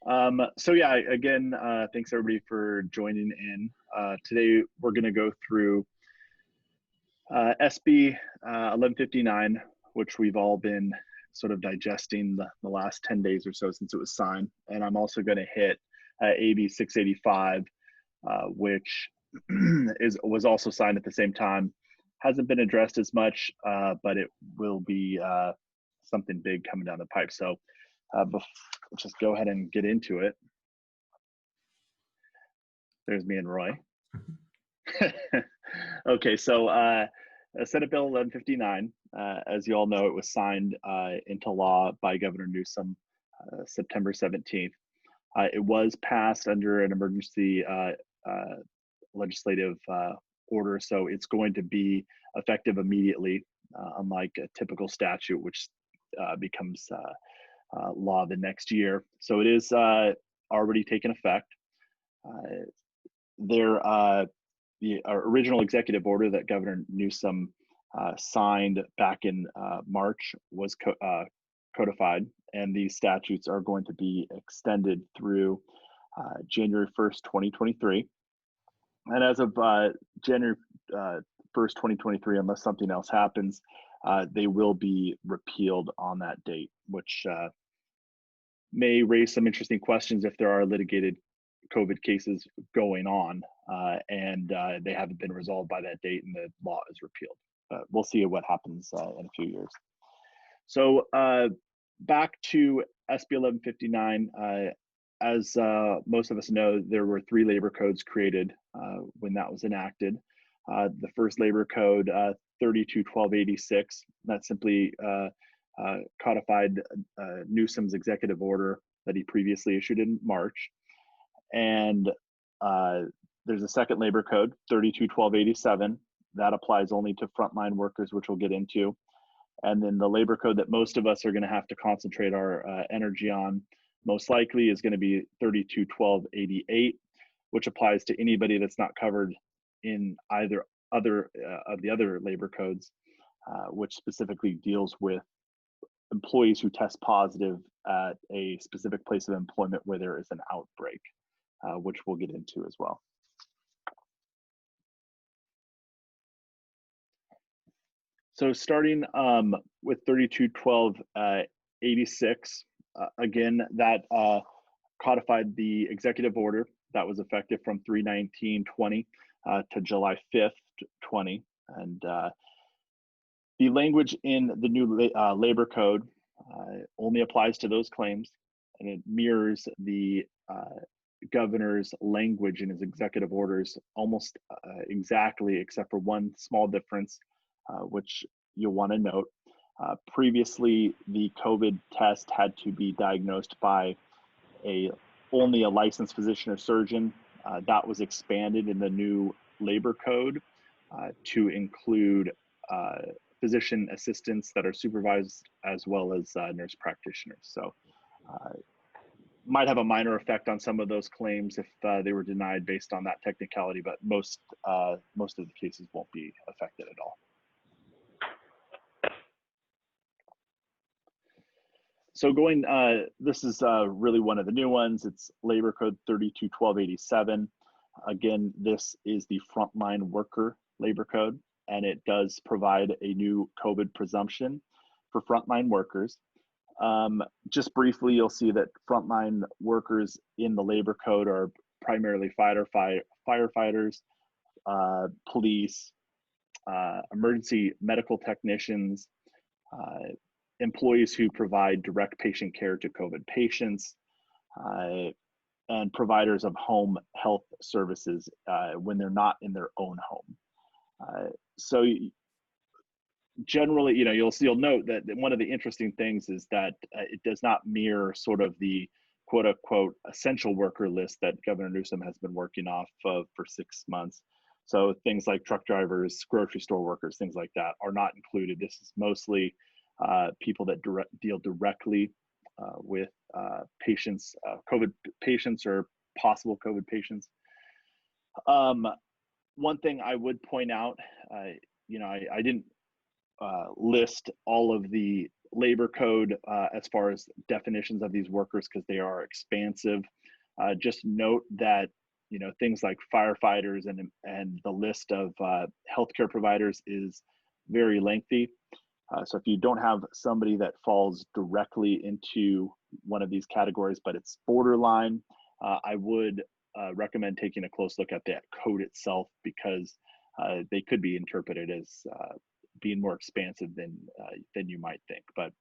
So yeah, again, thanks everybody for joining in. Today we're going to go through SB 1159, which we've all been sort of digesting the last 10 days or so since it was signed. And I'm also going to hit AB 685, which was also signed at the same time. Hasn't been addressed as much, but it will be something big coming down the pipe. So let's just go ahead and get into it. There's me and Roy. Okay, so Senate Bill 1159, as you all know, it was signed into law by Governor Newsom September 17th. It was passed under an emergency legislative order, so it's going to be effective immediately, unlike a typical statute, which becomes law the next year. So it is already taken effect. The original executive order that Governor Newsom signed back in March was codified, and these statutes are going to be extended through January 1st, 2023. And as of January 1st, 2023, unless something else happens, they will be repealed on that date, which may raise some interesting questions if there are litigated COVID cases going on and they haven't been resolved by that date and the law is repealed. We'll see what happens in a few years. So back to SB 1159. As most of us know, there were 3 labor codes created when that was enacted. The first labor code, 321286, that simply codified Newsom's executive order that he previously issued in March. And there's a second labor code, 321287, that applies only to frontline workers, which we'll get into. And then the labor code that most of us are going to have to concentrate our energy on, most likely, is going to be 321288, which applies to anybody that's not covered in either of the other labor codes, which specifically deals with employees who test positive at a specific place of employment where there is an outbreak, which we'll get into as well. So starting with 321286, again, that codified the executive order that was effective from 3/19/20 to July 5th, 20. And the language in the new labor code only applies to those claims, and it mirrors the governor's language in his executive orders almost exactly, except for one small difference, which you'll want to note. Previously, the COVID test had to be diagnosed by only a licensed physician or surgeon. That was expanded in the new labor code to include physician assistants that are supervised, as well as nurse practitioners. So might have a minor effect on some of those claims if they were denied based on that technicality, but most of the cases won't be affected at all. So this is really one of the new ones. It's Labor Code 321287. Again, this is the frontline worker labor code, and it does provide a new COVID presumption for frontline workers. Just briefly, you'll see that frontline workers in the labor code are primarily firefighters, police, emergency medical technicians, employees who provide direct patient care to COVID patients, and providers of home health services when they're not in their own home. So generally, you'll note that one of the interesting things is that it does not mirror sort of the quote unquote essential worker list that Governor Newsom has been working off of for 6 months. So things like truck drivers, grocery store workers, things like that are not included. This is mostly people that deal directly with patients, COVID patients or possible COVID patients. One thing I would point out, I didn't list all of the labor code as far as definitions of these workers because they are expansive. Just note that things like firefighters and the list of healthcare providers is very lengthy. So if you don't have somebody that falls directly into one of these categories, but it's borderline, I would recommend taking a close look at that code itself because they could be interpreted as being more expansive than you might think. But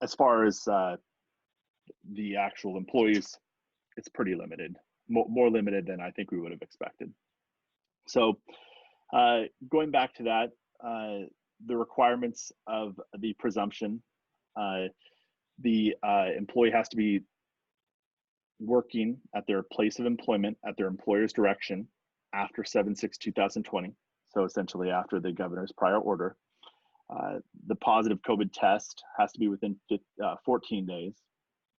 as far as the actual employees, it's pretty limited, more limited than I think we would have expected. So going back to that, the requirements of the presumption, the employee has to be working at their place of employment at their employer's direction after 7/6/2020, so essentially after the governor's prior order. The positive COVID test has to be within 14 days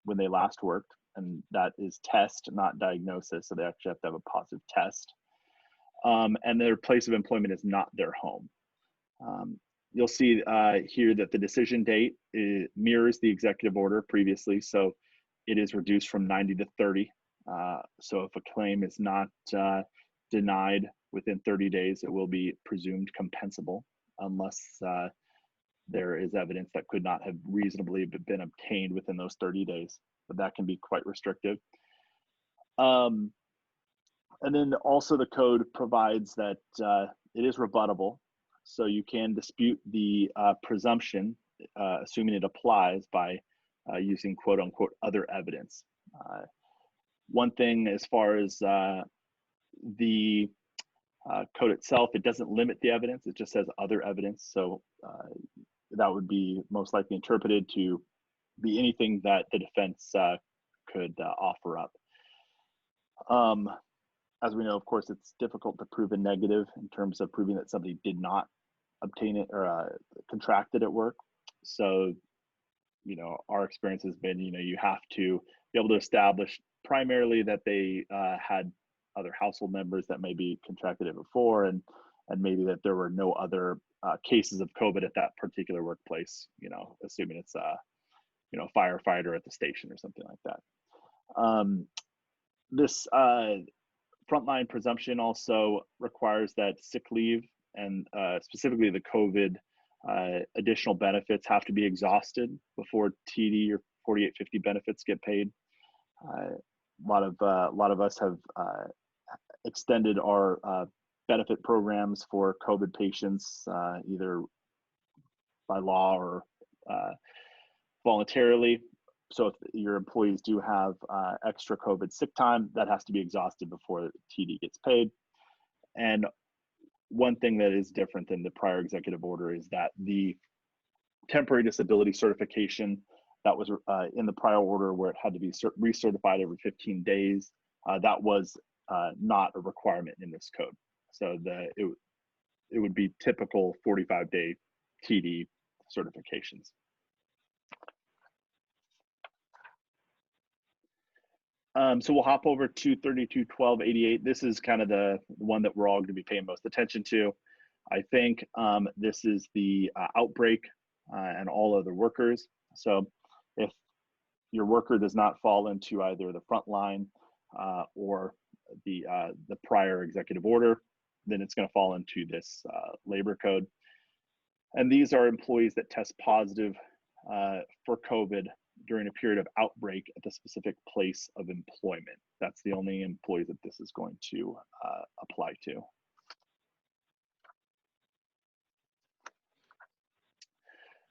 when they last worked, and that is test, not diagnosis, so they actually have to have a positive test. And their place of employment is not their home. You'll see here that the decision date mirrors the executive order previously, so it is reduced from 90 to 30. So if a claim is not denied within 30 days, it will be presumed compensable unless there is evidence that could not have reasonably been obtained within those 30 days, but that can be quite restrictive. And then also the code provides that it is rebuttable, so you can dispute the presumption, assuming it applies, by using quote unquote other evidence. One thing as far as the code itself, it doesn't limit the evidence, it just says other evidence. So that would be most likely interpreted to be anything that the defense could offer up. As we know, of course, it's difficult to prove a negative in terms of proving that somebody did not obtain it or contract it at work. So, our experience has been, you have to be able to establish primarily that they had other household members that maybe contracted it before, and maybe that there were no other cases of COVID at that particular workplace, assuming it's a firefighter at the station or something like that. This frontline presumption also requires that sick leave and specifically the COVID additional benefits have to be exhausted before TD or 4850 benefits get paid. A lot of us have extended our benefit programs for COVID patients either by law or voluntarily. So if your employees do have extra COVID sick time, that has to be exhausted before TD gets paid. And one thing that is different than the prior executive order is that the temporary disability certification that was in the prior order, where it had to be recertified every 15 days, that was not a requirement in this code. So it would be typical 45-day TD certifications. So we'll hop over to 321288. This is kind of the one that we're all going to be paying most attention to. I think this is the outbreak and all other workers. So if your worker does not fall into either the front line or the prior executive order, then it's going to fall into this labor code. And these are employees that test positive for COVID during a period of outbreak at the specific place of employment. That's the only employees that this is going to apply to.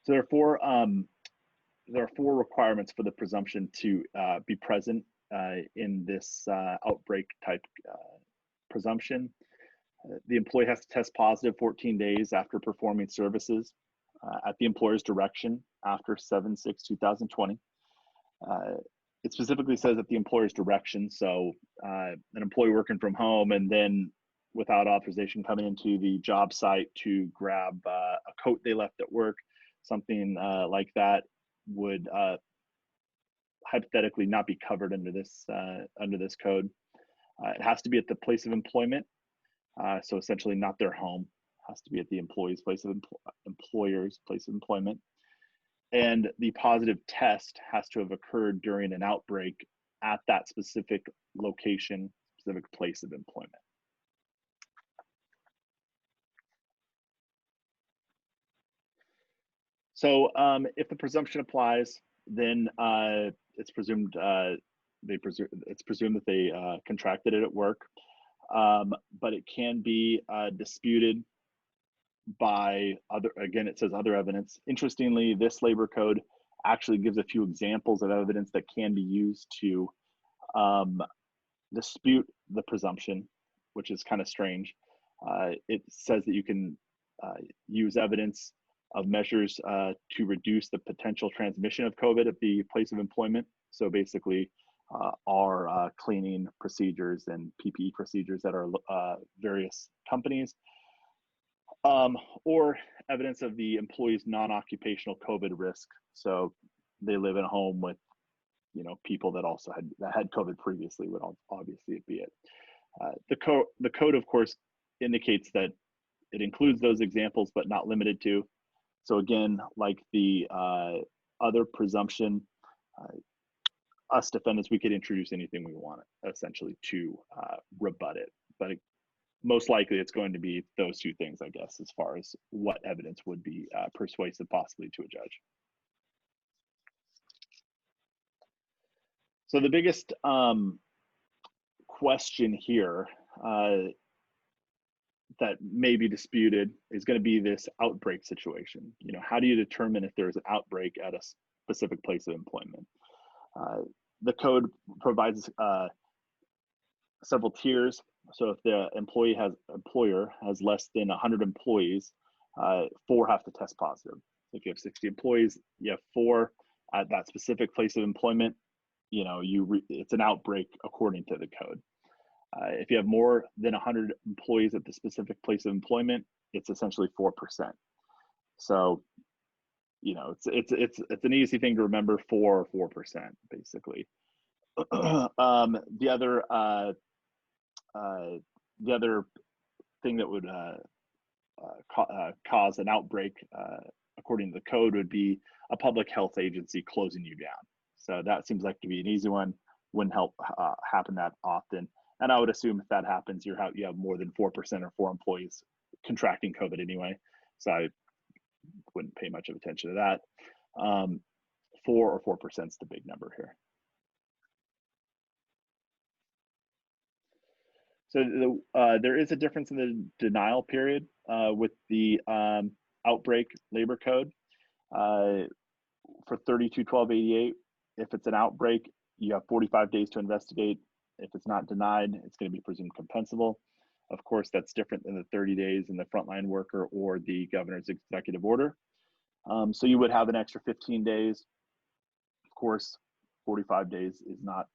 So there are four requirements for the presumption to be present in this outbreak type presumption. The employee has to test positive 14 days after performing services at the employer's direction after 7/6/2020. It specifically says at the employer's direction, so an employee working from home and then without authorization coming into the job site to grab a coat they left at work, something like that would hypothetically not be covered under this code. It has to be at the place of employment, so essentially not their home. has to be at the employer's place of employment. And the positive test has to have occurred during an outbreak at that specific location, specific place of employment. So if the presumption applies, then it's presumed it's presumed that they contracted it at work, but it can be disputed by other. Again, it says other evidence. Interestingly, this labor code actually gives a few examples of evidence that can be used to dispute the presumption, which is kind of strange. It says that you can use evidence of measures to reduce the potential transmission of COVID at the place of employment. So basically, our cleaning procedures and PPE procedures at our various companies, or evidence of the employee's non-occupational COVID risk. So they live in a home with, people that also had COVID previously would obviously be it. The code, of course, indicates that it includes those examples, but not limited to. So again, like the other presumption, us defendants, we could introduce anything we want, essentially, to rebut it. But most likely it's going to be those two things, I guess, as far as what evidence would be persuasive possibly to a judge. So the biggest question here that may be disputed is going to be this outbreak situation. How do you determine if there's an outbreak at a specific place of employment? The code provides several tiers. So if the employer has less than 100 employees, 4 have to test positive. If you have 60 employees, you have 4 at that specific place of employment. It's an outbreak according to the code. If you have more than 100 employees at the specific place of employment, it's essentially 4%. So, it's an easy thing to remember, 4% basically. The other thing that would cause an outbreak, according to the code, would be a public health agency closing you down. So that seems like to be an easy one. Wouldn't happen that often. And I would assume if that happens, you have more than 4% or 4 employees contracting COVID anyway. So I wouldn't pay much of attention to that. 4% is the big number here. So there is a difference in the denial period with the outbreak labor code. For 32-1288, if it's an outbreak, you have 45 days to investigate. If it's not denied, it's going to be presumed compensable. Of course, that's different than the 30 days in the frontline worker or the governor's executive order. So you would have an extra 15 days. Of course, 45 days is not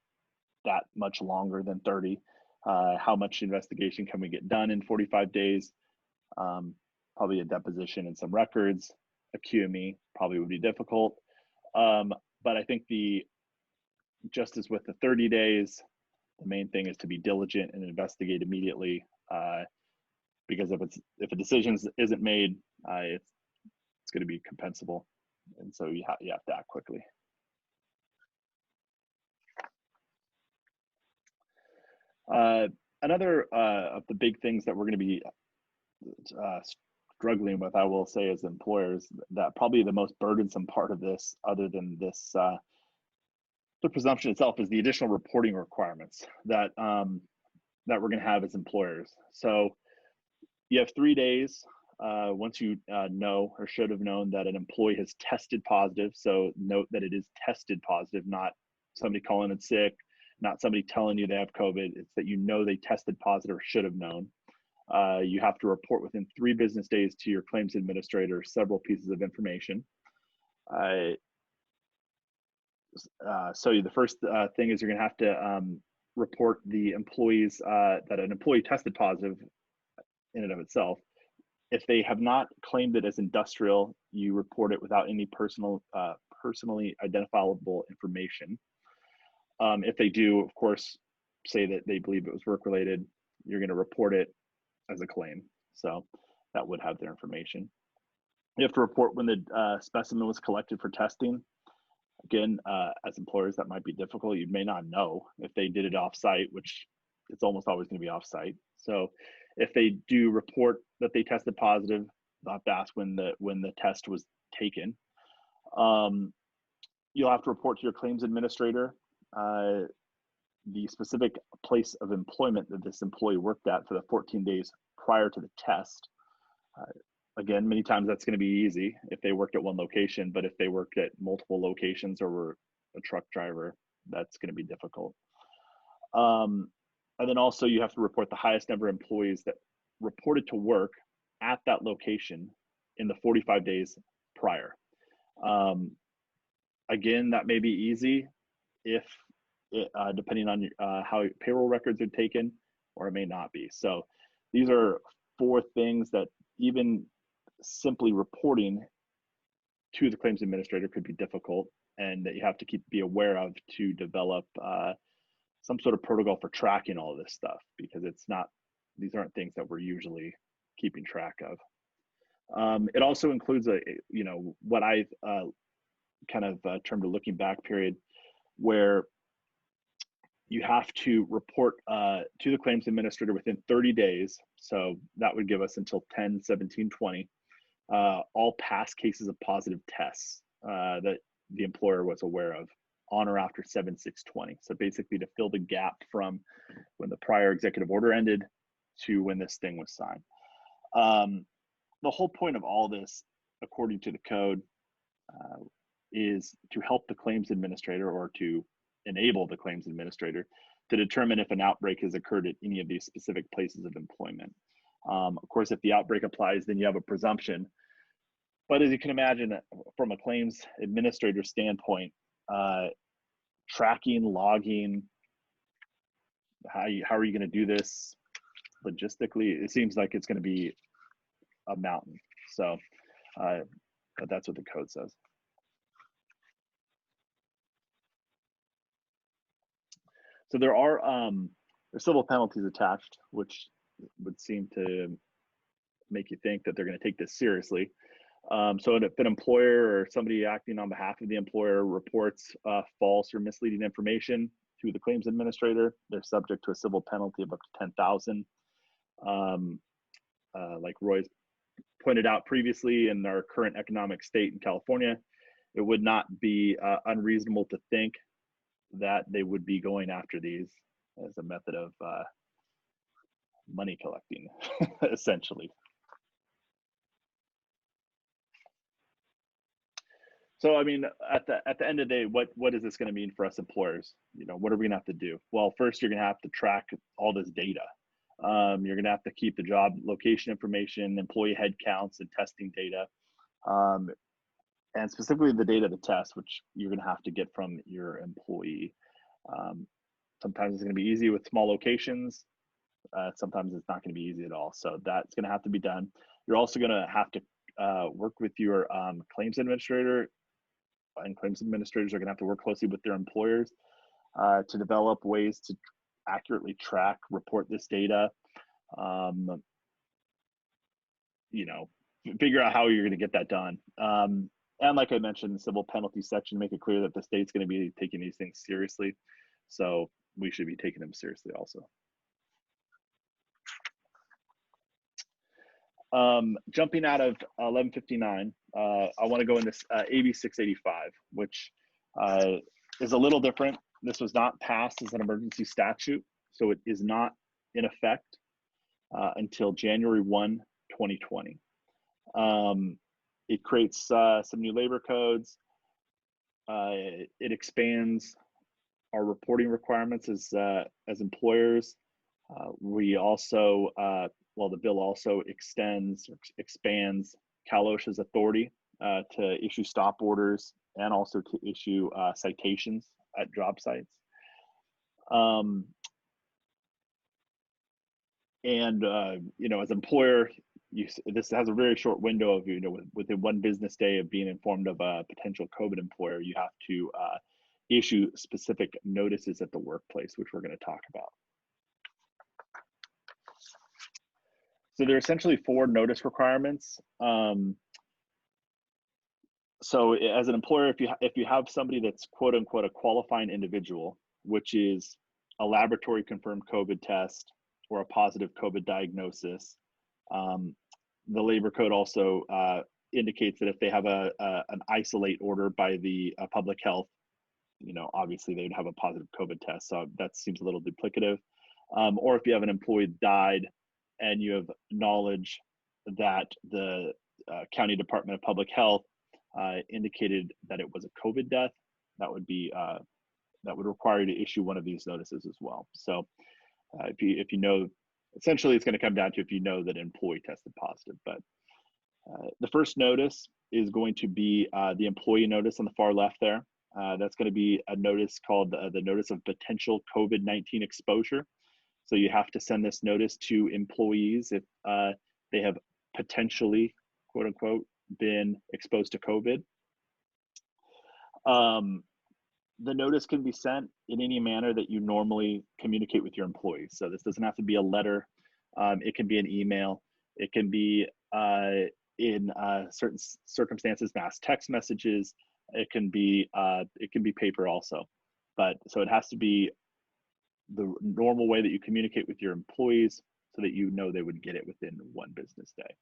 that much longer than 30. How much investigation can we get done in 45 days? Probably a deposition and some records. A QME probably would be difficult. But I think just as with the 30 days, the main thing is to be diligent and investigate immediately, because if a decision isn't made, it's going to be compensable, and so you have to act quickly. Another of the big things that we're going to be struggling with, I will say, as employers, that probably the most burdensome part of this, other than this, the presumption itself, is the additional reporting requirements that we're going to have as employers. So you have 3 days once you know or should have known that an employee has tested positive. So note that it is tested positive, not somebody calling in sick, not somebody telling you they have COVID. It's that they tested positive or should have known. You have to report within 3 business days to your claims administrator several pieces of information. So the first thing is you're going to have to report the employees that an employee tested positive in and of itself. If they have not claimed it as industrial, you report it without any personally identifiable information. If they do, of course, say that they believe it was work-related, you're going to report it as a claim. So that would have their information. You have to report when the specimen was collected for testing. Again, as employers, that might be difficult. You may not know if they did it off-site, which it's almost always going to be off-site. So if they do report that they tested positive, they'll have to ask when the test was taken. You'll have to report to your claims administrator the specific place of employment that this employee worked at for the 14 days prior to the test. Again, many times that's going to be easy if they worked at one location, but if they worked at multiple locations or were a truck driver, that's going to be difficult. And then also you have to report the highest number of employees that reported to work at that location in the 45 days prior. Again, that may be easy if depending on how payroll records are taken, or it may not be. So these are 4 things that even simply reporting to the claims administrator could be difficult, and that you have to be aware of to develop some sort of protocol for tracking all of this stuff, because these aren't things that we're usually keeping track of. It also includes what I've kind of termed a looking back period, where you have to report to the claims administrator within 30 days. So that would give us until 10/17/20, all past cases of positive tests that the employer was aware of on or after 7/6/20. So basically to fill the gap from when the prior executive order ended to when this thing was signed. The whole point of all this, according to the code, is to help the claims administrator, or to enable the claims administrator to determine if an outbreak has occurred at any of these specific places of employment. Of course, if the outbreak applies, then you have a presumption. But as you can imagine, from a claims administrator standpoint, tracking, logging, how are you going to do this logistically? It seems like it's going to be a mountain. So, but that's what the code says. So there are civil penalties attached, which would seem to make you think that they're going to take this seriously. So if an employer or somebody acting on behalf of the employer reports false or misleading information to the claims administrator, they're subject to a civil penalty of up to $10,000. Like Roy's pointed out previously, in our current economic state in California, it would not be unreasonable to think that they would be going after these as a method of money collecting, essentially. So, I mean, at the end of the day, what is this going to mean for us employers? What are we going to have to do? Well, first, you're going to have to track all this data. You're going to have to keep the job location information, employee head counts, and testing data, and specifically the data of the test, which you're going to have to get from your employee. Sometimes it's going to be easy with small locations. Sometimes it's not going to be easy at all. So that's going to have to be done. You're also going to have to work with your claims administrator, and claims administrators are going to have to work closely with their employers to develop ways to accurately track, report this data. Figure out how you're going to get that done. And like I mentioned, the civil penalty section, make it clear that the state's going to be taking these things seriously. So we should be taking them seriously also. Jumping out of 1159, I want to go into AB 685, which is a little different. This was not passed as an emergency statute, so it is not in effect until January 1, 2020. It creates some new labor codes. It expands our reporting requirements as employers. We also, the bill also expands Cal OSHA's authority to issue stop orders and also to issue citations at job sites. As employer, this has a very short window of, within one business day of being informed of a potential COVID employer, you have to issue specific notices at the workplace, which we're going to talk about. So there are essentially 4 notice requirements. So as an employer, if you have somebody that's quote unquote a qualifying individual, which is a laboratory confirmed COVID test or a positive COVID diagnosis, the labor code also indicates that if they have an isolate order by the public health, obviously they'd have a positive COVID test. So that seems a little duplicative. Or if you have an employee that died and you have knowledge that the County Department of Public Health indicated that it was a COVID death, that would require you to issue one of these notices as well. So if you know, essentially it's going to come down to if you know that an employee tested positive. But the first notice is going to be the employee notice on the far left there. That's going to be a notice called the Notice of Potential COVID-19 Exposure. So you have to send this notice to employees if they have potentially, quote unquote, been exposed to COVID. The notice can be sent in any manner that you normally communicate with your employees. So this doesn't have to be a letter. It can be an email. It can be in certain circumstances, mass text messages. It can be paper also. But so it has to be the normal way that you communicate with your employees so that you know they would get it within 1 business day.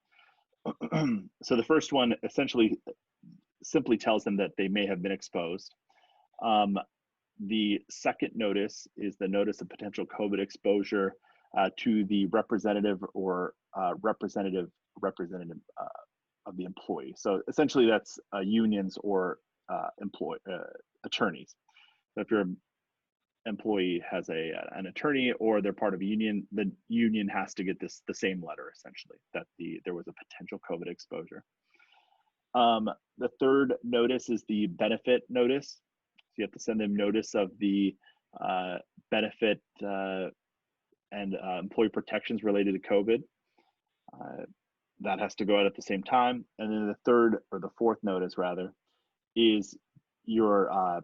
So the first one essentially simply tells them that they may have been exposed. The second notice is the Notice of Potential COVID Exposure to the representative or representative of the employee. So essentially that's unions or attorneys. So if your employee has an attorney or they're part of a union, the union has to get the same letter essentially that there was a potential COVID exposure. The third notice is the benefit notice. So you have to send them notice of the benefit and employee protections related to COVID. That has to go out at the same time. And then the third or the fourth notice rather is your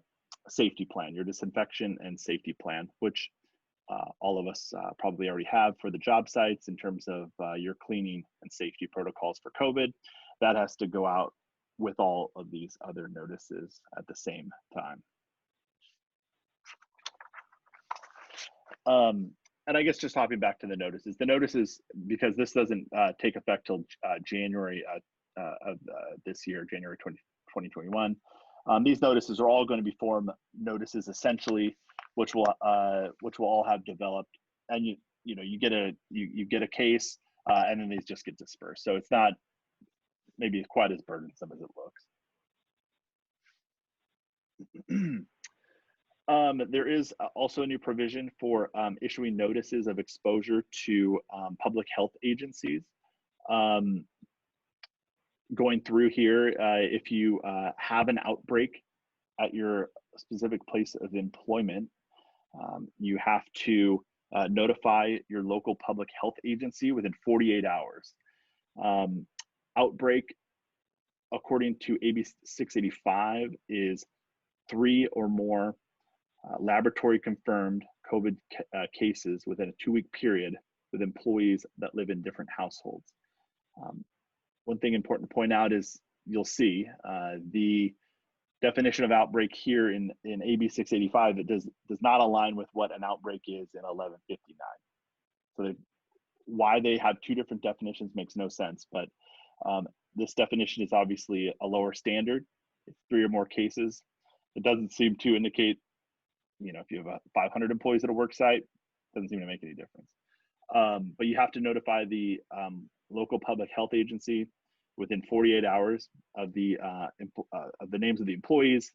safety plan, your disinfection and safety plan, which all of us probably already have for the job sites in terms of your cleaning and safety protocols for COVID. That has to go out with all of these other notices at the same time. And I guess just hopping back to the notices, because this doesn't take effect till January of this year, January 2021. These notices are all going to be form notices essentially, which will all have developed, and you get a case, and then these just get dispersed. So it's not maybe quite as burdensome as it looks. There is also a new provision for issuing notices of exposure to public health agencies. Going through here, if you have an outbreak at your specific place of employment, you have to notify your local public health agency within 48 hours. Outbreak, according to AB 685, is 3 or more laboratory confirmed COVID cases within a 2-week period with employees that live in different households. One thing important to point out is you'll see the definition of outbreak here in AB 685, it does not align with what an outbreak is in 1159. So why they have 2 different definitions makes no sense, but this definition is obviously a lower standard. It's 3 or more cases. It doesn't seem to indicate, if you have 500 employees at a work site, it doesn't seem to make any difference. But you have to notify the local public health agency within 48 hours of the names of the employees,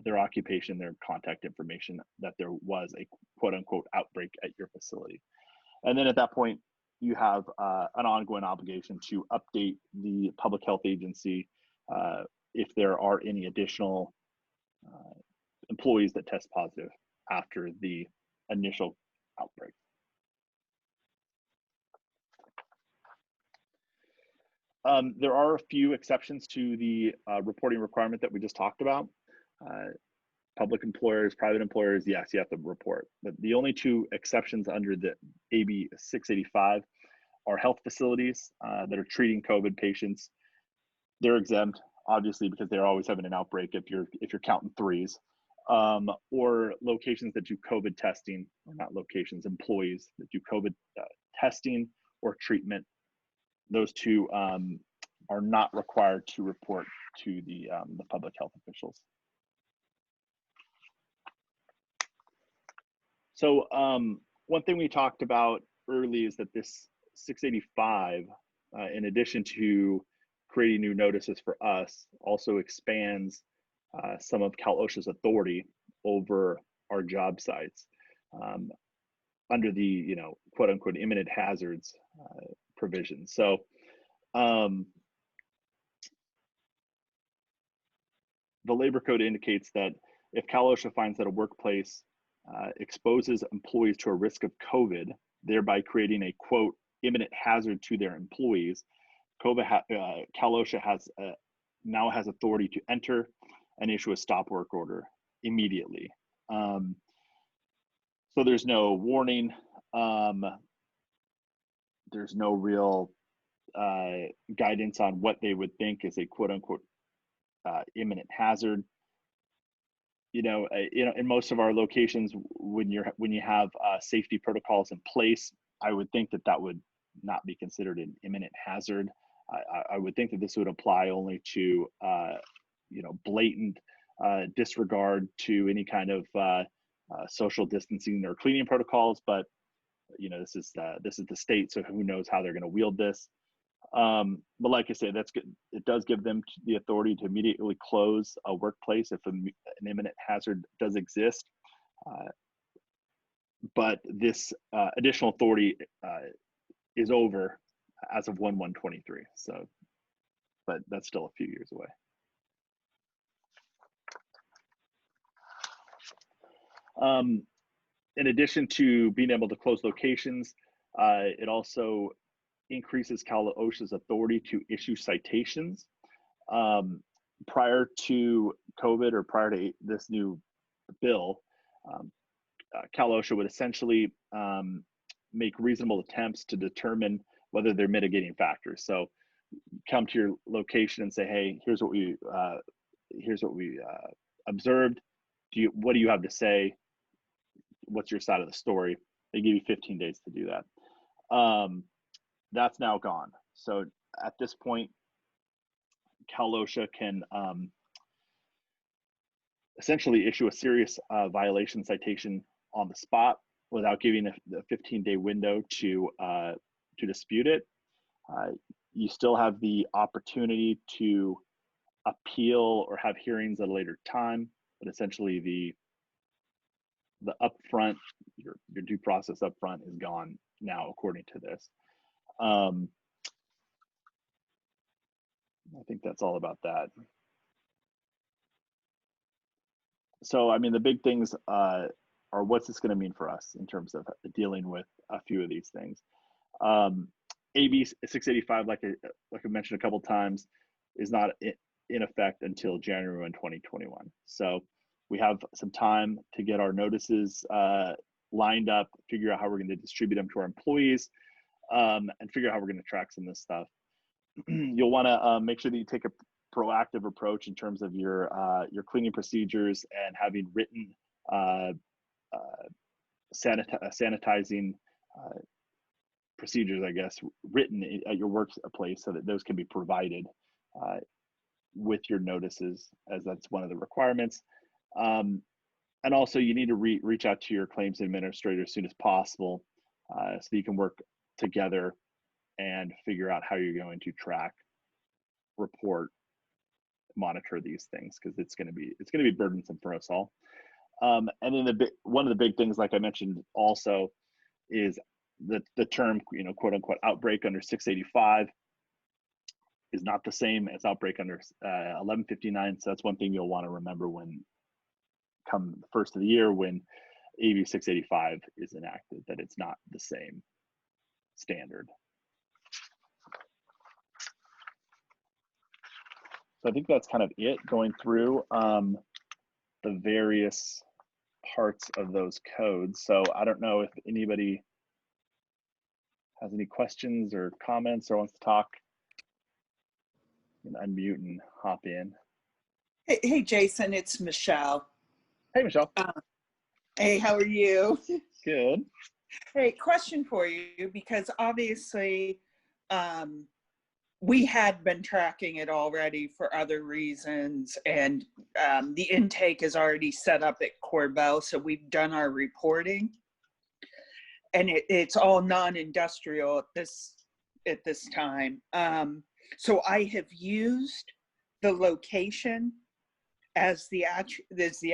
their occupation, their contact information, that there was a quote unquote outbreak at your facility. And then at that point, you have an ongoing obligation to update the public health agency if there are any additional employees that test positive after the initial outbreak. There are a few exceptions to the reporting requirement that we just talked about. Public employers, private employers, yes, you have to report. But the only 2 exceptions under the AB 685 our health facilities that are treating COVID patients, they're exempt, obviously, because they're always having an outbreak if you're counting threes. Or locations that do COVID testing, or not locations, employees that do COVID testing or treatment. Those two are not required to report to the public health officials. So one thing we talked about early is that this 685, in addition to creating new notices for us, also expands some of Cal OSHA's authority over our job sites under the, quote unquote, imminent hazards provision. So the labor code indicates that if Cal OSHA finds that a workplace exposes employees to a risk of COVID, thereby creating a, quote, imminent hazard to their employees, Cal OSHA now has authority to enter and issue a stop work order immediately. So there's no warning. There's no real guidance on what they would think is a, quote unquote, imminent hazard. In most of our locations, when you have safety protocols in place, I would think that would not be considered an imminent hazard. I would think that this would apply only to blatant disregard to any kind of social distancing or cleaning protocols. But this is the state, so who knows how they're going to wield this. But like I said, that's good. It does give them the authority to immediately close a workplace if an imminent hazard does exist. But this additional authority is over as of 1/1/23. So, but that's still a few years away. In addition to being able to close locations, it also increases Cal OSHA's authority to issue citations. Prior to COVID, or prior to this new bill, Cal OSHA would essentially make reasonable attempts to determine whether they're mitigating factors. So come to your location and say, hey, here's what we observed. What do you have to say? What's your side of the story? They give you 15 days to do that. That's now gone. So at this point, Cal OSHA can essentially issue a serious violation citation on the spot without giving a 15-day window to dispute it. You still have the opportunity to appeal or have hearings at a later time, but essentially the upfront, your due process upfront is gone now, according to this. I think that's all about that. So, I mean, the big things are what's this going to mean for us in terms of dealing with a few of these things. AB 685, like I mentioned a couple times, is not in effect until January 1, 2021. So we have some time to get our notices lined up, figure out how we're going to distribute them to our employees, and figure out how we're going to track some of this stuff. You'll want to make sure that you take a proactive approach in terms of your cleaning procedures and having written sanitizing procedures, I guess, written at your workplace so that those can be provided with your notices, as that's one of the requirements. And also you need to reach out to your claims administrator as soon as possible so you can work together and figure out how you're going to track, report, monitor these things, because it's going to be burdensome for us all. And then one of the big things, like I mentioned, also is the term, quote unquote, outbreak under 685 is not the same as outbreak under 1159. So that's one thing you'll want to remember when come the first of the year when AB 685 is enacted, that it's not the same standard. So I think that's kind of it, going through the various parts of those codes. So I don't know if anybody has any questions or comments or wants to talk, you can unmute and hop in. Hey, Jason, it's Michelle. Hey, Michelle. Hey, how are you? Good. Hey, question for you, because obviously we had been tracking it already for other reasons, and the intake is already set up at Corbell, so we've done our reporting, and it's all non-industrial at this time. So I have used the location as the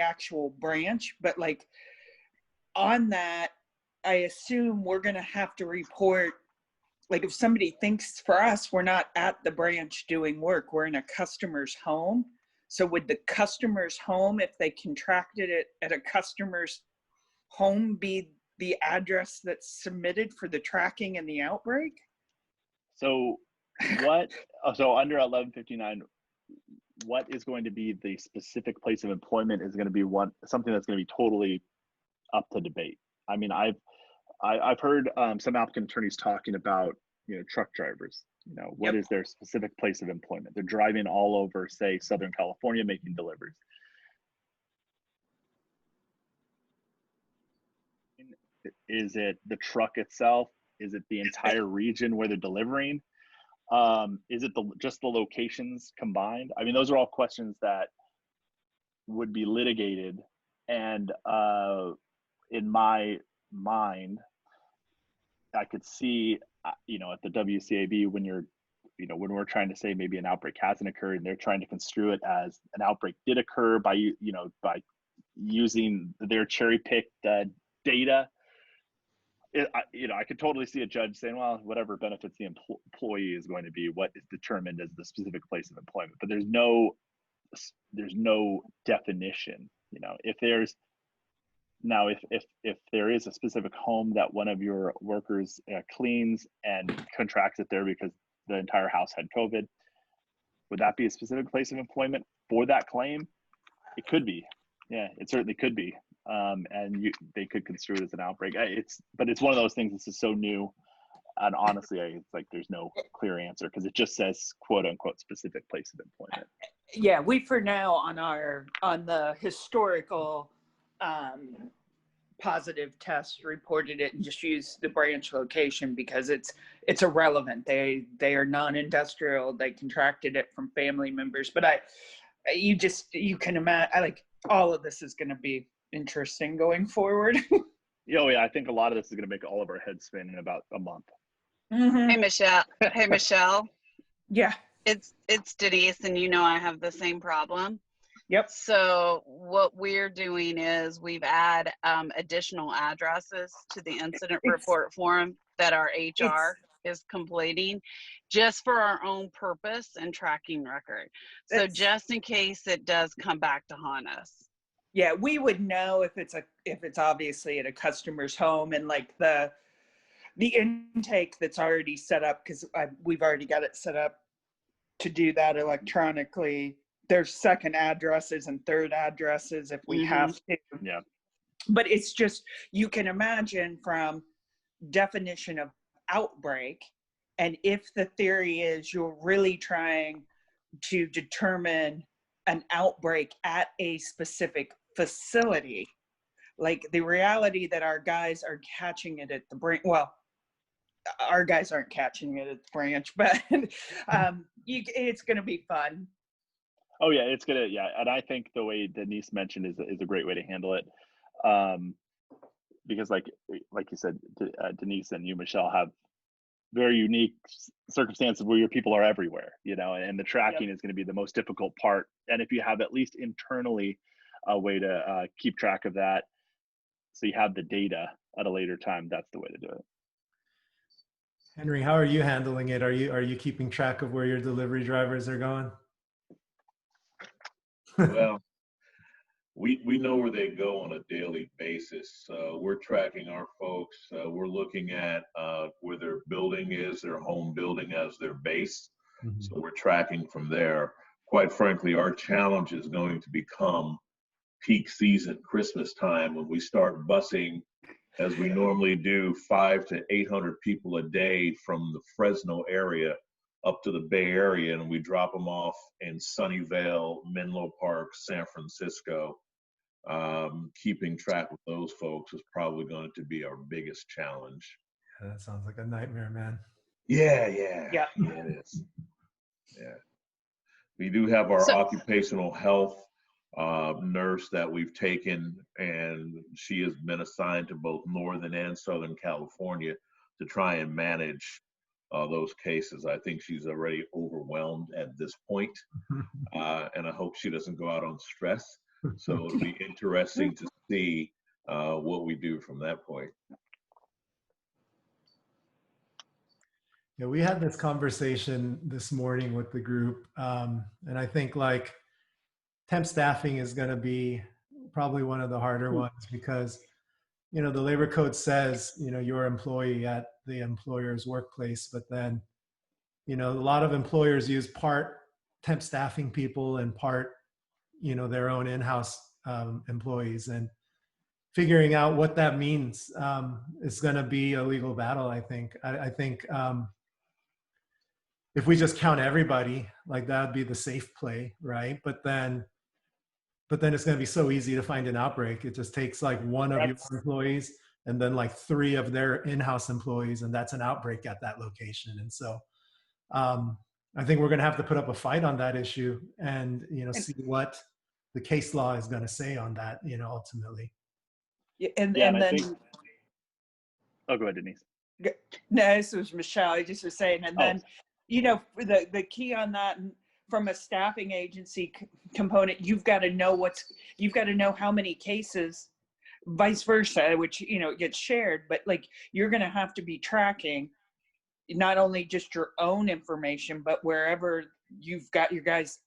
actual branch, but like on that, I assume we're going to have to report, like if somebody thinks, for us, we're not at the branch doing work, we're in a customer's home. So would the customer's home, if they contracted it at a customer's home, be the address that's submitted for the tracking and the outbreak? So so under 1159, what is going to be the specific place of employment is going to be something that's going to be totally up to debate. I mean, I've heard some applicant attorneys talking about, truck drivers. What is their specific place of employment? They're driving all over, say, Southern California, making deliveries. Is it the truck itself? Is it the entire region where they're delivering? Is it just the locations combined? I mean, those are all questions that would be litigated. And in my mind, I could see, at the WCAB, when we're trying to say maybe an outbreak hasn't occurred, and they're trying to construe it as an outbreak did occur by using their cherry-picked data. I could totally see a judge saying, well, whatever benefits the employee is going to be what is determined as the specific place of employment. But there's no definition. If there is a specific home that one of your workers cleans and contracts it there because the entire house had COVID, would that be a specific place of employment for that claim? It could be. Yeah, it certainly could be. And they could construe it as an outbreak. But it's one of those things. This is so new, and honestly, it's like there's no clear answer because it just says "quote unquote" specific place of employment. Yeah, we for now on the historical positive test reported it and just used the branch location because it's irrelevant. They are non-industrial. They contracted it from family members. But you can imagine, like, all of this is going to be interesting going forward. Yeah, I think a lot of this is going to make all of our heads spin in about a month. Mm-hmm. Hey Michelle. Yeah, it's Denise, and I have the same problem. Yep. So what we're doing is we've added additional addresses to the incident report form that our HR is completing, just for our own purpose and tracking record. So just in case it does come back to haunt us. Yeah, we would know if it's obviously at a customer's home, and like the intake that's already set up, because we've already got it set up to do that electronically. There's second addresses and third addresses if we have to. Yeah. But it's just, you can imagine from definition of outbreak, and if the theory is you're really trying to determine an outbreak at a specific facility, like the reality that our guys are catching it at the branch, well, our guys aren't catching it at the branch, but it's going to be fun. Oh yeah, it's gonna, and I think the way Denise mentioned is a great way to handle it, because like you said, Denise and you, Michelle, have very unique circumstances where your people are everywhere, and the tracking is going to be the most difficult part. And if you have at least internally a way to keep track of that, so you have the data at a later time, that's the way to do it. Henry, how are you handling it? Are you keeping track of where your delivery drivers are going? Well, we know where they go on a daily basis. We're tracking our folks. We're looking at where their building is, their home building as their base. Mm-hmm. So we're tracking from there. Quite frankly, our challenge is going to become peak season, Christmas time, when we start busing as we normally do 500 to 800 people a day from the Fresno area up to the Bay Area, and we drop them off in Sunnyvale, Menlo Park, San Francisco. Keeping track of those folks is probably going to be our biggest challenge. Yeah, that sounds like a nightmare, man. Yeah, Yeah. it is. Yeah. We do have our occupational health nurse that we've taken, and she has been assigned to both Northern and Southern California to try and manage those cases. I think she's already overwhelmed at this point, and I hope she doesn't go out on stress. So it'll be interesting to see what we do from that point. Yeah, we had this conversation this morning with the group, and I think like temp staffing is going to be probably one of the harder ones because, you know, the labor code says, you know, you're an employee at the employer's workplace, but then, you know, a lot of employers use part temp staffing people and part, you know, their own in-house employees, and figuring out what that means is going to be a legal battle. I think. I think if we just count everybody, like that would be the safe play, right? But then it's going to be so easy to find an outbreak. It just takes like one of your employees and then like 3 of their in-house employees, and that's an outbreak at that location. And so I think we're going to have to put up a fight on that issue and, you know, see what the case law is going to say on that, you know, ultimately. Yeah, and then I think, oh, go ahead, Denise. no, this was Michelle. I just was saying, and then, you know, the key on that from a staffing agency component, you've got to know how many cases, vice versa, which, you know, gets shared, but like you're going to have to be tracking not only just your own information, but wherever you've got your guys,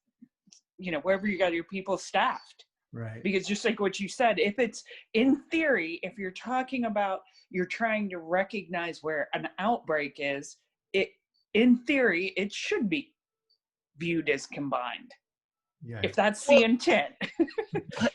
you know, wherever you got your people staffed. Right. Because just like what you said, if it's in theory, if you're talking about you're trying to recognize where an outbreak is, in theory, it should be viewed as combined. Yeah. If that's the intent.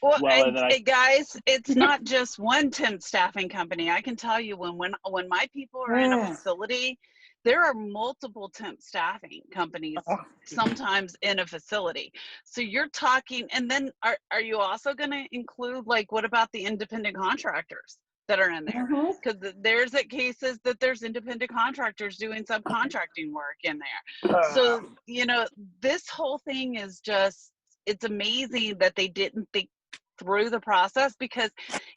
Well, and guys, it's not just one temp staffing company. I can tell you when my people are in a facility, there are multiple temp staffing companies sometimes in a facility. So you're talking, and then are you also going to include, like, what about the independent contractors that are in there? Because there's cases that there's independent contractors doing subcontracting work in there. So, you know, this whole thing is just, it's amazing that they didn't think through the process, because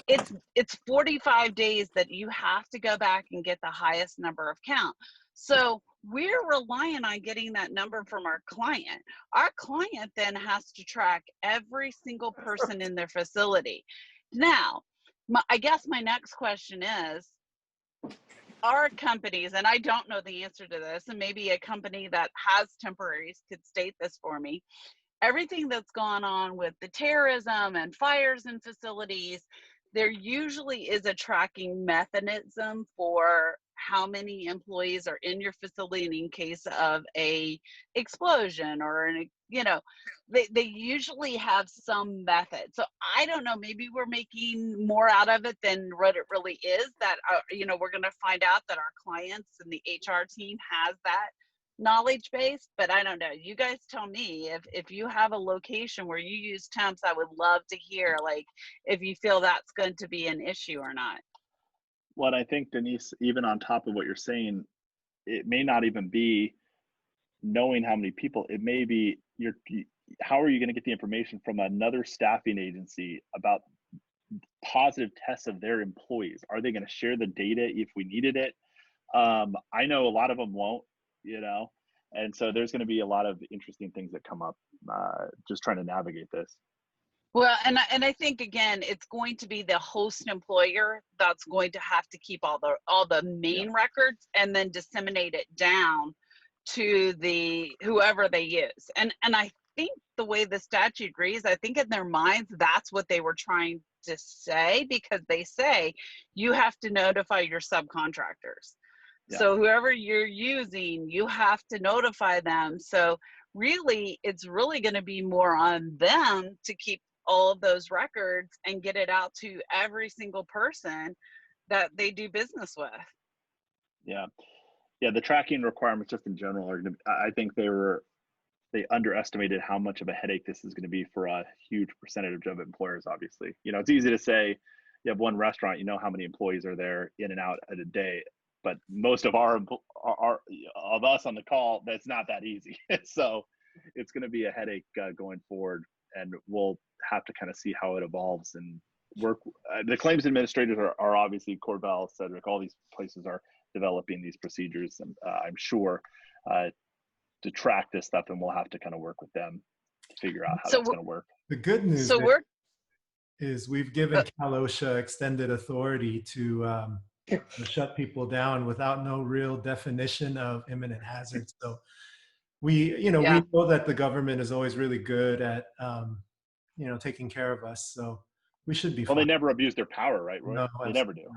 it's 45 days that you have to go back and get the highest number of count. So we're relying on getting that number from our client. Our client then has to track every single person in their facility. Now, I guess my next question is, our companies, and I don't know the answer to this, and maybe a company that has temporaries could state this for me, everything that's gone on with the terrorism and fires in facilities, there usually is a tracking mechanism for how many employees are in your facility in case of a explosion or you know, they usually have some method. So I don't know, maybe we're making more out of it than what it really is, that you know, we're going to find out that our clients and the HR team has that knowledge base, but I don't know. You guys tell me if you have a location where you use temps. I would love to hear, like, if you feel that's going to be an issue or not. Well, I think, Denise, even on top of what you're saying, it may not even be knowing how many people. It may be how are you going to get the information from another staffing agency about positive tests of their employees? Are they going to share the data if we needed it? I know a lot of them won't, you know, and so there's going to be a lot of interesting things that come up just trying to navigate this. Well, and I think, again, it's going to be the host employer that's going to have to keep all the main records and then disseminate it down to the whoever they use. And I think the way the statute reads, I think in their minds that's what they were trying to say, because they say you have to notify your subcontractors. So whoever you're using, you have to notify them. So really, it's really going to be more on them to keep all of those records and get it out to every single person that they do business with. Yeah. Yeah. The tracking requirements just in general are going to, I think they underestimated how much of a headache this is going to be for a huge percentage of employers, obviously. You know, it's easy to say you have one restaurant, you know how many employees are there in and out at a day, but most of our of us on the call, that's not that easy. So it's going to be a headache going forward, and we'll have to kind of see how it evolves and work. The claims administrators are obviously Corbell, Cedric, all these places are developing these procedures, and I'm sure to track this stuff, and we'll have to kind of work with them to figure out how that's going to work. The good news is we've given Cal OSHA extended authority to shut people down without no real definition of imminent hazard. So we know that the government is always really good at taking care of us. So we should be fine. Well, they never abuse their power, right, Roy? No, they never do.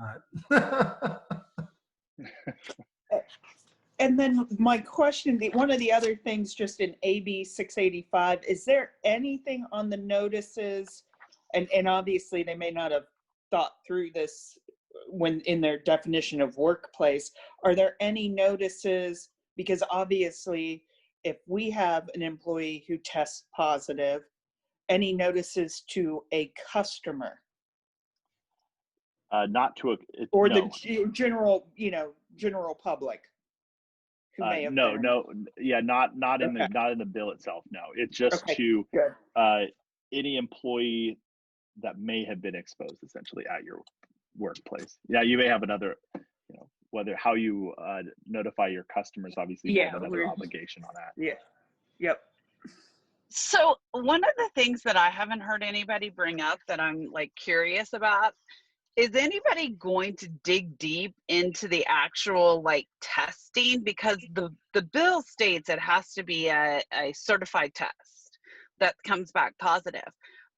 And then my question, one of the other things just in AB 685, is there anything on the notices, and obviously they may not have thought through this when in their definition of workplace, are there any notices, because obviously if we have an employee who tests positive, any notices to a customer? Not to a, or no. the general public. No, yeah, not in the bill itself. No, it's just to any employee that may have been exposed essentially at your workplace. Yeah, you may have another, whether how you notify your customers, obviously you have another obligation on that. Yeah. Yep. So one of the things that I haven't heard anybody bring up that I'm like curious about, is anybody going to dig deep into the actual like testing? Because the bill states it has to be a certified test that comes back positive.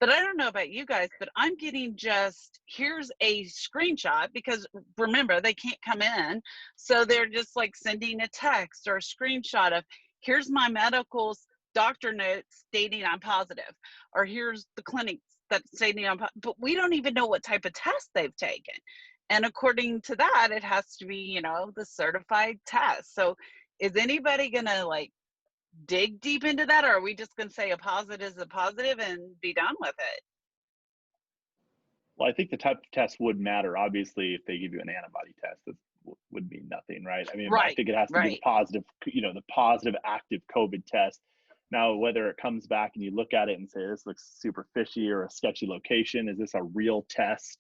But I don't know about you guys, but I'm getting just, here's a screenshot, because remember, they can't come in. So they're just like sending a text or a screenshot of, here's my medical's doctor notes stating I'm positive, or here's the clinic that's stating I'm positive. But we don't even know what type of test they've taken. And according to that, it has to be, the certified test. So is anybody going to like dig deep into that, or are we just going to say a positive is a positive and be done with it? Well, I think the type of test would matter. Obviously, if they give you an antibody test, that would mean nothing, right? I mean, I think it has to be the positive, the positive active COVID test. Now, whether it comes back and you look at it and say, this looks super fishy or a sketchy location, is this a real test?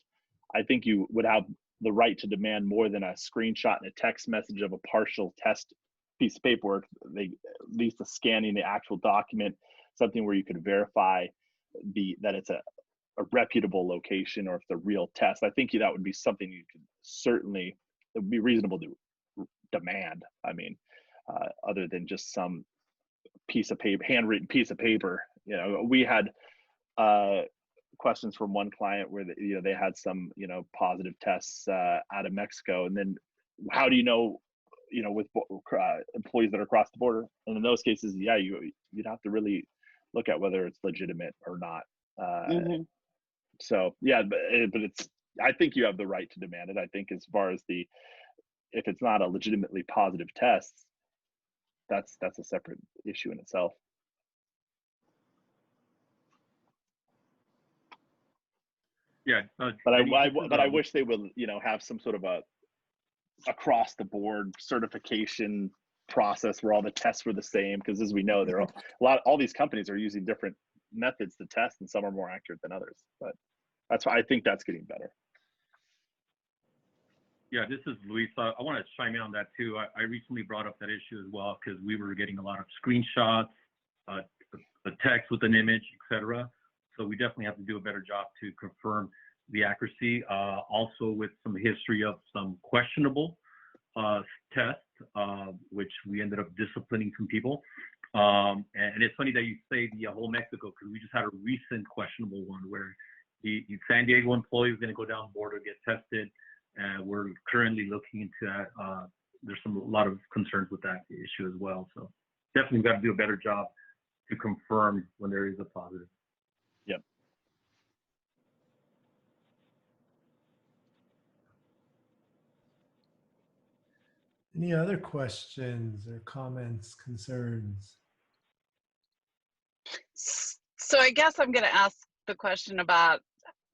I think you would have the right to demand more than a screenshot and a text message of a partial test piece of paperwork. They at least a scanning the actual document, something where you could verify that it's a reputable location or if the real test. I think that would be something you could certainly, it would be reasonable to demand. I mean, other than just some piece of paper, handwritten piece of paper. We had questions from one client where they had some positive tests out of Mexico, and then how do you know with employees that are across the border? And in those cases, you'd have to really look at whether it's legitimate or not. So yeah, but it's, I think you have the right to demand it. I think as far as if it's not a legitimately positive test, that's a separate issue in itself. Yeah, but I wish they would have some sort of a across the board certification process where all the tests were the same, because as we know, there are all these companies are using different methods to test, and some are more accurate than others. But that's why I think that's getting better. Yeah, this is Luis. I want to chime in on that too. I recently brought up that issue as well, because we were getting a lot of screenshots, a text with an image, etc. So we definitely have to do a better job to confirm the accuracy. Also with some history of some questionable tests, which we ended up disciplining some people. And it's funny that you say the whole Mexico, because we just had a recent questionable one where the San Diego employee is going to go down border, get tested. And we're currently looking into that. There's a lot of concerns with that issue as well. So definitely got to do a better job to confirm when there is a positive. Yep. Any other questions or comments, concerns? So I guess I'm going to ask the question about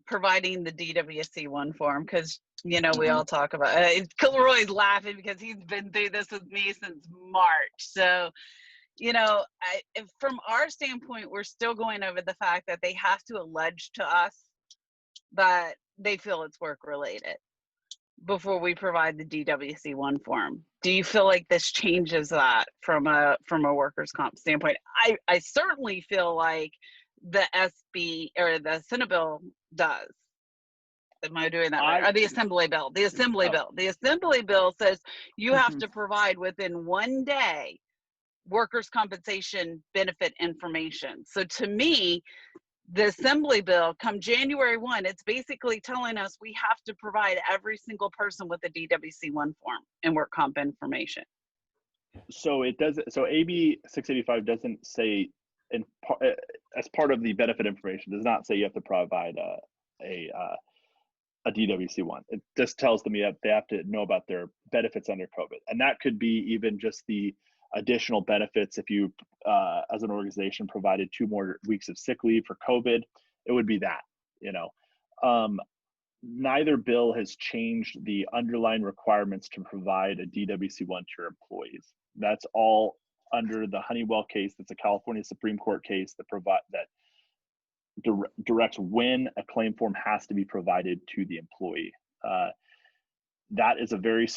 providing the DWC-1 form, because, you know, we all talk about it. Kilroy's laughing because he's been through this with me since March. So, you know, from our standpoint, we're still going over the fact that they have to allege to us that they feel it's work related before we provide the DWC-1 form. Do you feel like this changes that from a workers' comp standpoint? I certainly feel like the SB or the Senate bill does. Am I doing that right? Or the Assembly bill? The Assembly bill. The Assembly bill says you have to provide within 1 day workers' compensation benefit information. So to me, the Assembly bill, come January 1, it's basically telling us we have to provide every single person with a DWC-1 form and work comp information. So it doesn't. So AB 685 doesn't say, as part of the benefit information, does not say you have to provide a DWC-1. It just tells them they have to know about their benefits under COVID, and that could be even just the additional benefits. If you, as an organization, provided 2 more weeks of sick leave for COVID, it would be that. You know, neither bill has changed the underlying requirements to provide a DWC-1 to your employees. That's all under the Honeywell case. That's a California Supreme Court case that directs when a claim form has to be provided to the employee. That is a very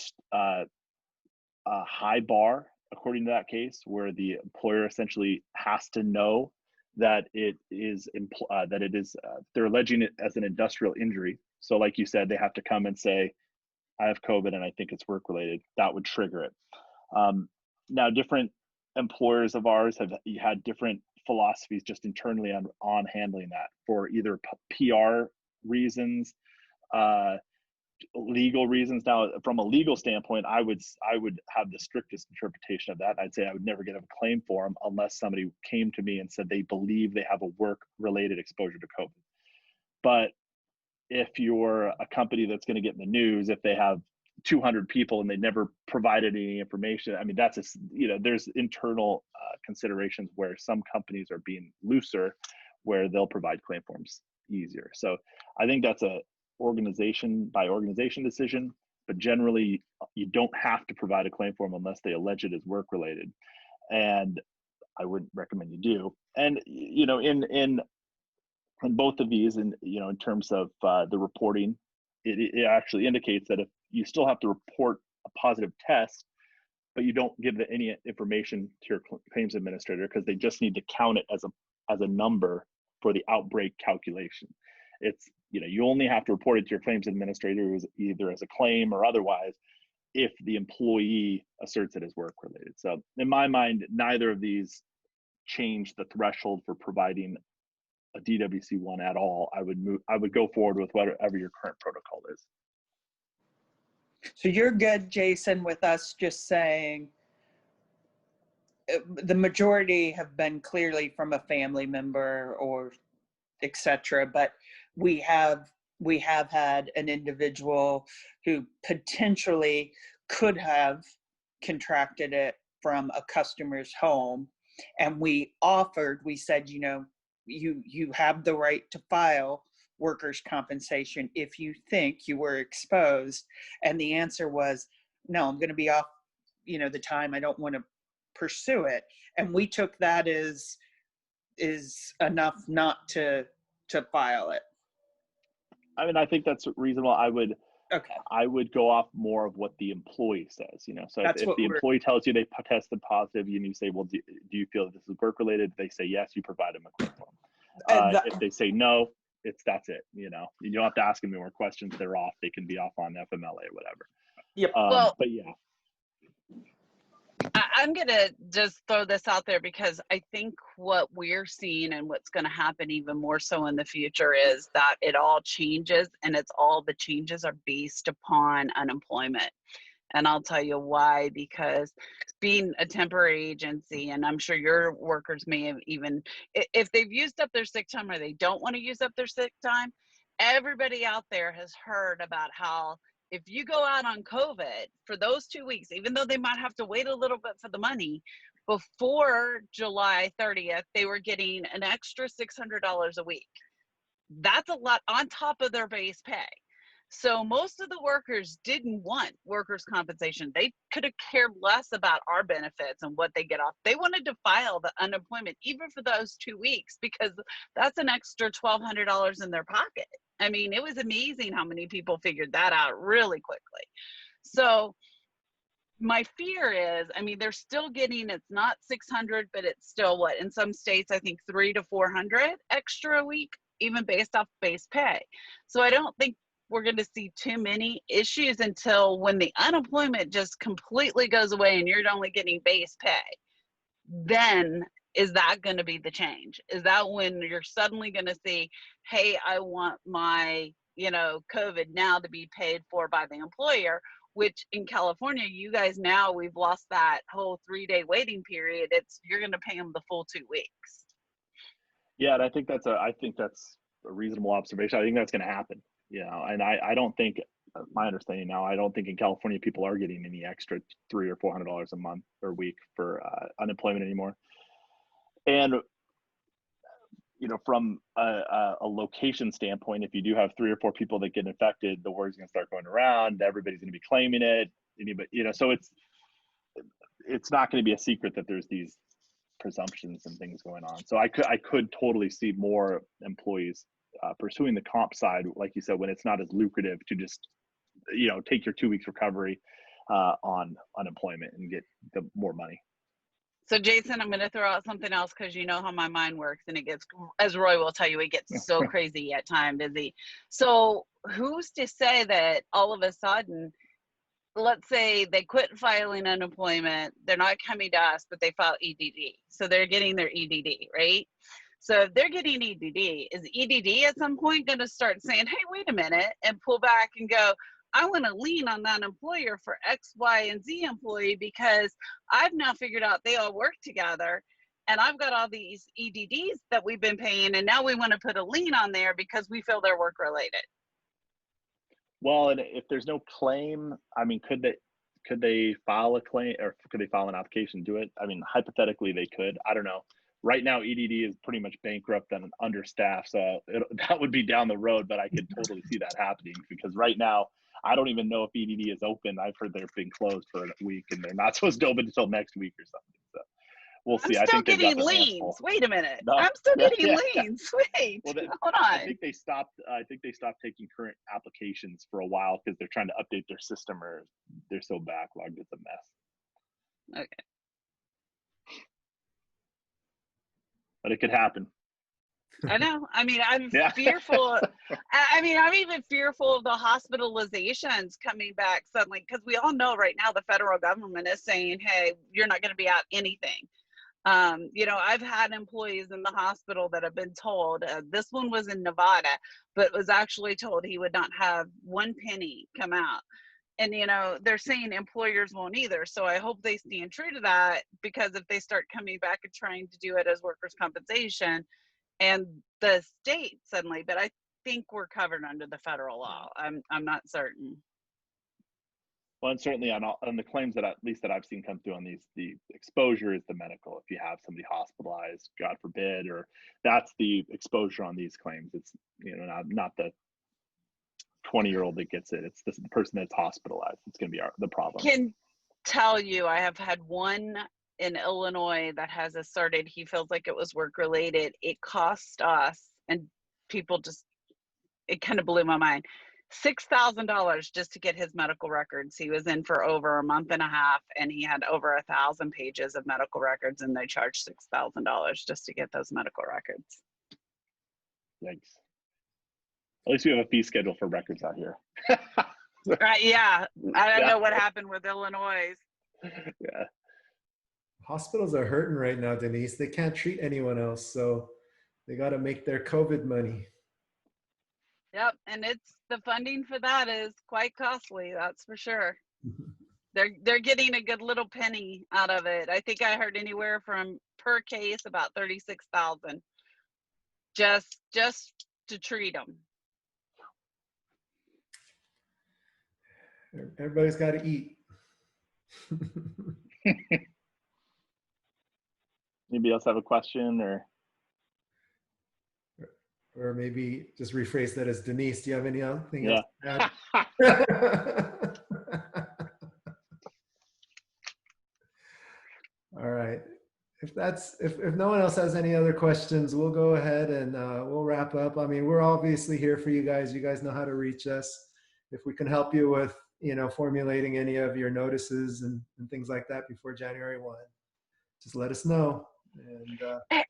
high bar, according to that case, where the employer essentially has to know that they're alleging it as an industrial injury. So like you said, they have to come and say, I have COVID and I think it's work related. That would trigger it. Now, different employers of ours have had different philosophies just internally on handling that for either PR reasons, legal reasons. Now, from a legal standpoint, I would have the strictest interpretation of that. I'd say I would never get a claim form unless somebody came to me and said they believe they have a work-related exposure to COVID. But if you're a company that's going to get in the news, if they have 200 people and they never provided any information, I mean, there's internal considerations where some companies are being looser, where they'll provide claim forms easier. So I think that's a organization by organization decision, but generally you don't have to provide a claim form unless they allege it is work related, and I wouldn't recommend you do. And you know, in both of these, and you know, in terms of the reporting, it actually indicates that if you still have to report a positive test, but you don't give any information to your claims administrator, because they just need to count it as a number for the outbreak calculation. It's, you know, you only have to report it to your claims administrator, either as a claim or otherwise, if the employee asserts it as work related. So in my mind, neither of these change the threshold for providing a DWC-1 at all. I would go forward with whatever your current protocol is. So you're good, Jason, with us just saying the majority have been clearly from a family member or etc., but we have had an individual who potentially could have contracted it from a customer's home, and we said, you know, you have the right to file workers' compensation if you think you were exposed, and the answer was no, I'm going to be off, you know, the time, I don't want to pursue it. And we took that as is enough not to file it. I mean, I think that's reasonable. I would go off more of what the employee says, you know. So if the employee tells you they tested positive, and you say, well, do you feel that this is work related? They say yes, you provide them a claim form. If they say no, that's it. You know, you don't have to ask them any more questions. They're off. They can be off on FMLA or whatever. Yep. But yeah. I'm going to just throw this out there, because I think what we're seeing and what's going to happen even more so in the future is that it all changes, and the changes are based upon unemployment. And I'll tell you why, because being a temporary agency, and I'm sure your workers may have even, if they've used up their sick time or they don't want to use up their sick time, everybody out there has heard about how if you go out on COVID for those 2 weeks, even though they might have to wait a little bit for the money, before July 30th, they were getting an extra $600 a week. That's a lot on top of their base pay. So most of the workers didn't want workers' compensation. They could have cared less about our benefits and what they get off. They wanted to file the unemployment even for those 2 weeks, because that's an extra $1,200 in their pocket. I mean, it was amazing how many people figured that out really quickly. So my fear is, I mean, they're still getting, it's not 600, but it's still what, in some states, I think 300 to 400 extra a week, even based off base pay. So I don't think we're going to see too many issues until when the unemployment just completely goes away and you're only getting base pay. Then is that going to be the change? Is that when you're suddenly going to see, hey, I want my, COVID now to be paid for by the employer, which in California, you guys now, we've lost that whole 3-day waiting period. You're going to pay them the full 2 weeks. Yeah, and I think that's a reasonable observation. I think that's going to happen. And I don't think, my understanding now, I don't think in California people are getting any extra $300 or $400 a month or week for unemployment anymore. And from a location standpoint, if you do have 3 or 4 people that get infected, the word's going to start going around. Everybody's going to be claiming it. So it's not going to be a secret that there's these presumptions and things going on. So I could totally see more employees pursuing the comp side, like you said, when it's not as lucrative to just take your 2 weeks recovery on unemployment and get the more money. So Jason, I'm going to throw out something else, because you know how my mind works, and it gets, as Roy will tell you, it gets so crazy at time busy. So who's to say that all of a sudden, let's say they quit filing unemployment, they're not coming to us, but they file EDD. So they're getting their EDD, right? So if they're getting EDD, is EDD at some point going to start saying, hey, wait a minute, and pull back and go, I want to lean on that employer for X, Y, and Z employee, because I've now figured out they all work together and I've got all these EDDs that we've been paying, and now we want to put a lien on there because we feel they're work related. Well, and if there's no claim, I mean, could they file a claim, or could they file an application to do it? I mean, hypothetically they could. I don't know. Right now, EDD is pretty much bankrupt and understaffed, so that would be down the road, but I could totally see that happening, because right now, I don't even know if EDD is open. I've heard they've been closed for a week, and they're not supposed to open until next week or something. So we'll see. I'm still getting got liens. Wait a minute. No. I'm still getting liens. Wait, well, hold on. I think they stopped taking current applications for a while because they're trying to update their system, or they're so backlogged. It's a mess. Okay. But it could happen. I know. I mean, I'm fearful. I mean, I'm even fearful of the hospitalizations coming back suddenly, because we all know right now the federal government is saying, hey, you're not going to be out anything. I've had employees in the hospital that have been told, this one was in Nevada, but was actually told he would not have 1 penny come out. And, they're saying employers won't either. So I hope they stand true to that, because if they start coming back and trying to do it as workers' compensation and the state suddenly, but I think we're covered under the federal law. I'm not certain. Well, and certainly on the claims that at least that I've seen come through on these, the exposure is the medical. If you have somebody hospitalized, God forbid, or that's the exposure on these claims. It's not the 20-year-old that gets it. It's the person that's hospitalized. It's going to be the problem. Can tell you, I have had one in Illinois that has asserted he feels like it was work related. It cost us, and people just, it kind of blew my mind, $6,000 just to get his medical records. He was in for over a month and a half, and he had over 1,000 pages of medical records, and they charged $6,000 just to get those medical records. Yikes. At least we have a fee schedule for records out here. Right, yeah. I don't know what happened with Illinois. Yeah. Hospitals are hurting right now, Denise. They can't treat anyone else, so they got to make their COVID money. Yep, and it's the funding for that is quite costly. That's for sure. They're getting a good little penny out of it. I think I heard anywhere from per case about 36,000, just to treat them. Everybody's got to eat. Anybody else have a question Or maybe just rephrase that as Denise. Do you have anything yeah. else to add? All right. If no one else has any other questions, we'll go ahead and we'll wrap up. I mean, we're obviously here for you guys. You guys know how to reach us. If we can help you with, formulating any of your notices and things like that before January 1, just let us know. And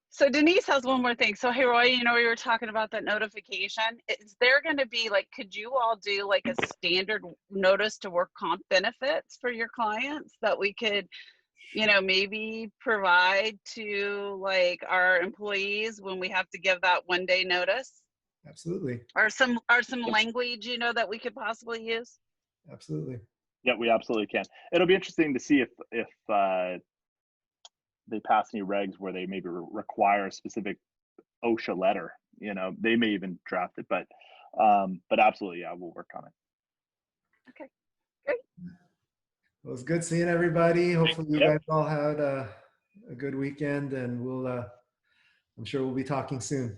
so Denise has one more thing. So hey, Roy, we were talking about that notification. Is there going to be could you all do a standard notice to work comp benefits for your clients that we could, maybe provide to our employees when we have to give that 1-day notice? absolutely. Or some language, that we could possibly use? Absolutely. Yeah, we absolutely can. It'll be interesting to see if they pass any regs where they maybe require a specific OSHA letter. They may even draft it, but absolutely, yeah, we'll work on it. Okay, great. Well, it was good seeing everybody. Hopefully you Yep. guys all had a good weekend, and I'm sure we'll be talking soon.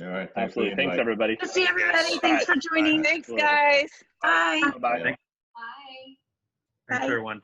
All right. Thanks for the Absolutely. Thanks, invite. everybody. Good to see everybody. All Thanks right. for joining. Thanks, guys. Bye. Bye. Thanks, Bye. everyone.